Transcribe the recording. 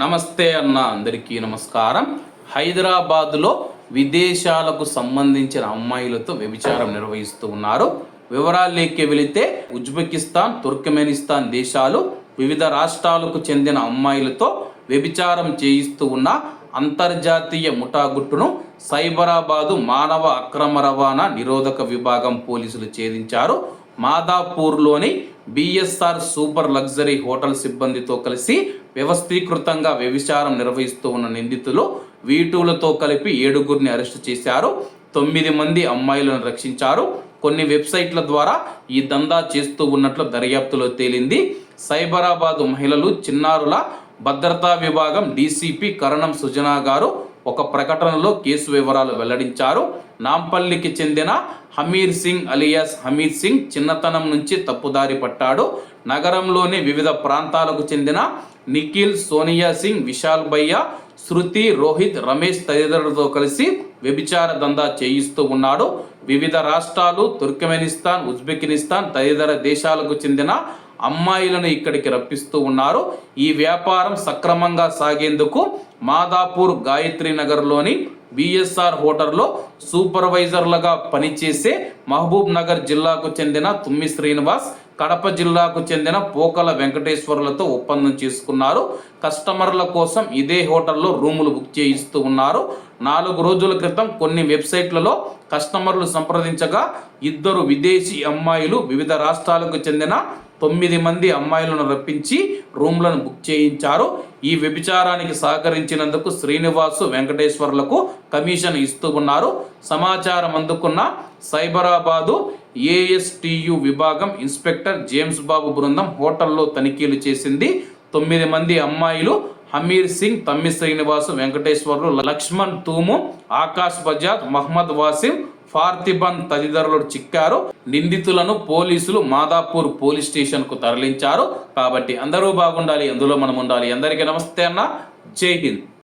నమస్తే అన్న, అందరికీ నమస్కారం. హైదరాబాద్లో విదేశాలకు సంబంధించిన అమ్మాయిలతో వ్యభిచారం నిర్వహిస్తూ ఉన్నారు. వివరాల్లోకి వెళితే ఉజ్బెకిస్తాన్, తుర్కమెనిస్తాన్ దేశాలు వివిధ రాష్ట్రాలకు చెందిన అమ్మాయిలతో వ్యభిచారం చేయిస్తూ ఉన్న అంతర్జాతీయ ముఠాగుట్టును సైబరాబాదు మానవ అక్రమ రవాణా నిరోధక విభాగం పోలీసులు ఛేదించారు. మాదాపూర్లోని బిఎస్ఆర్ సూపర్ లగ్జరీ హోటల్ సిబ్బందితో కలిసి వ్యవస్థీకృతంగా వ్యభిచారం నిర్వహిస్తూ ఉన్న నిందితులు వీటూలతో కలిపి 7గురిని అరెస్టు చేశారు. 9 మంది అమ్మాయిలను రక్షించారు. కొన్ని వెబ్సైట్ల ద్వారా ఈ దందా చేస్తూ ఉన్నట్లు దర్యాప్తులో తేలింది. సైబరాబాదు మహిళలు, చిన్నారుల భద్రతా విభాగం డీసీపీ కరణం సుజనా గారు ఒక ప్రకటనలో కేసు వివరాలు వెల్లడించారు. నాంపల్లికి చెందిన హమీర్ సింగ్ అలియాస్ హమీద్ సింగ్ చిన్నతనం నుంచి తప్పుదారి పట్టాడు. నగరంలోని వివిధ ప్రాంతాలకు చెందిన నిఖిల్, సోనియా సింగ్, విశాల్ భయ్య, శృతి, రోహిత్, రమేష్ తదితరులతో కలిసి వ్యభిచార దందా చేయిస్తూ ఉన్నాడు. వివిధ రాష్ట్రాలు, తుర్కమెనిస్తాన్, ఉజ్బెకిస్తాన్ తదితర దేశాలకు చెందిన అమ్మాయిలను ఇక్కడికి రప్పిస్తూ ఉన్నారు. ఈ వ్యాపారం సక్రమంగా సాగేందుకు మాదాపూర్, గాయత్రి నగర్లోని బిఎస్ఆర్ హోటల్లో సూపర్వైజర్లుగా పనిచేసే మహబూబ్ నగర్ జిల్లాకు చెందిన తుమ్మి శ్రీనివాస్, కడప జిల్లాకు చెందిన పోకల వెంకటేశ్వర్లతో ఒప్పందం చేసుకున్నారు. కస్టమర్ల కోసం ఇదే హోటల్లో రూములు బుక్ చేయిస్తూ ఉన్నారు. 4 రోజుల క్రితం కొన్ని వెబ్సైట్లలో కస్టమర్లు సంప్రదించగా 2 విదేశీ అమ్మాయిలు వివిధ రాష్ట్రాలకు చెందిన 9 మంది అమ్మాయిలను రప్పించి రూమ్లను బుక్ చేయించారు. ఈ వ్యభిచారానికి సహకరించినందుకు శ్రీనివాసు, వెంకటేశ్వర్లకు కమిషన్ ఇస్తూ ఉన్నారు. సమాచారం అందుకున్న సైబరాబాదు ఏఎస్టీయు విభాగం ఇన్స్పెక్టర్ జేమ్స్ బాబు బృందం హోటల్లో తనిఖీలు చేసింది. 9 మంది అమ్మాయిలు హమీర్ సింగ్, తమ్మి శ్రీనివాసు, వెంకటేశ్వర్లు, లక్ష్మణ్ తూము, ఆకాష్ బజాజ్, మహమ్మద్ వాసిం, ఫార్తిబన్ తదితరులు చిక్కారు. నిందితులను పోలీసులు మాదాపూర్ పోలీస్ స్టేషన్కు తరలించారు. కాబట్టి అందరూ బాగుండాలి, అందులో మనం ఉండాలి. అందరికీ నమస్తే అన్న, జై హింద్.